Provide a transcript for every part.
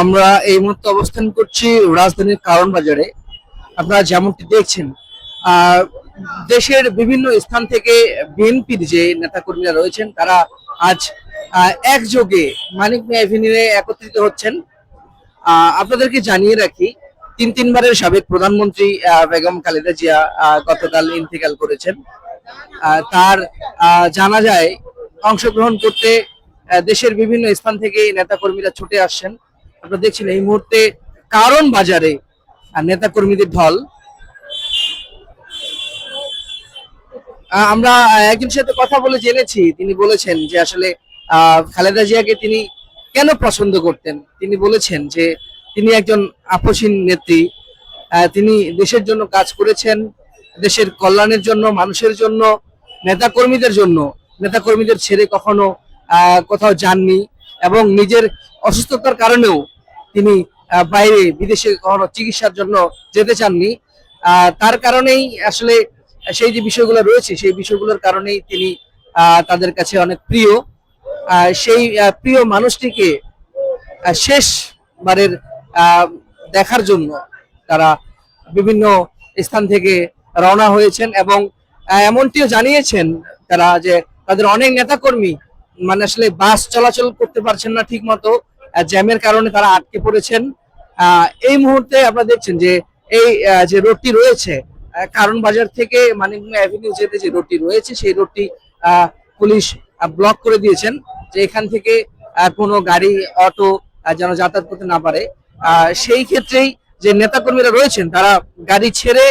আমরা এই মুহূর্তে অবস্থান করছি রাজধানীর কারণ বাজারে। আপনারা যেমনটি দেখছেন, আহ, দেশের বিভিন্ন স্থান থেকে বিএনপির যে নেতাকর্মীরা রয়েছেন তারা আজ একযোগে মানিক মিয়া এভিনিউয়ে একত্রিত হচ্ছেন। আপনাদেরকে জানিয়ে রাখি, তিনবারের সাবেক প্রধানমন্ত্রী বেগম খালেদা জিয়া গতকাল ইন্তেকাল করেছেন। তার জানাজায় অংশগ্রহণ করতে দেশের বিভিন্ন স্থান থেকে নেতাকর্মীরা ছুটে আসছেন। আপনারা দেখছেন এই মুহূর্তে কারণ বাজারে নেতাকর্মীদের ঢল। আমরা একজনের সাথে কথা বলে জেনেছি, তিনি বলেছেন যে আসলে খালেদা জিয়াকে তিনি কেন পছন্দ করতেন। তিনি বলেছেন যে তিনি একজন আপসীন নেত্রী, তিনি দেশের জন্য কাজ করেছেন, দেশের কল্যাণের জন্য, মানুষের জন্য, নেতাকর্মীদের জন্য। নেতাকর্মীদের ছেড়ে কখনো কোথাও যাননি এবং নিজের অসুস্থতার কারণেও তিনি বাইরে বিদেশে কখনো চিকিৎসার জন্য যেতে চাননি। তার কারণেই আসলে সেই যে বিষয়গুলো রয়েছে সেই বিষয়গুলোর কারণেই তিনি তাদের কাছে অনেক প্রিয়। সেই প্রিয় মানুষটিকে শেষবারের দেখার জন্য তারা বিভিন্ন স্থান থেকে রওনা হয়েছেন এবং এমনটিও জানিয়েছেন তারা যে তাদের অনেক নেতাকর্মী মানে আসলে বাস চলাচল করতে পারছেন না ঠিক মতো, জ্যামের কারণে তারা আটকে পড়েছেন। এই মুহূর্তে আপনারা দেখছেন যে এই যে রোডটি রয়েছে কারণ বাজার থেকে মানিক মিয়া অ্যাভিনিউ যেতে যে রোডটি রয়েছে সেই রোডটি পুলিশ ব্লক করে দিয়েছেন, যে এখান থেকে কোনো গাড়ি অটো যেন যাতায়াত করতে না পারে। সেই ক্ষেত্রেই যে নেতাকর্মীরা রয়েছেন তারা গাড়ি ছেড়ে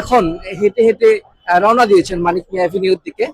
এখন হেঁটে হেঁটে রওনা দিয়েছেন মানিক মিয়া অ্যাভিনিউর দিকে।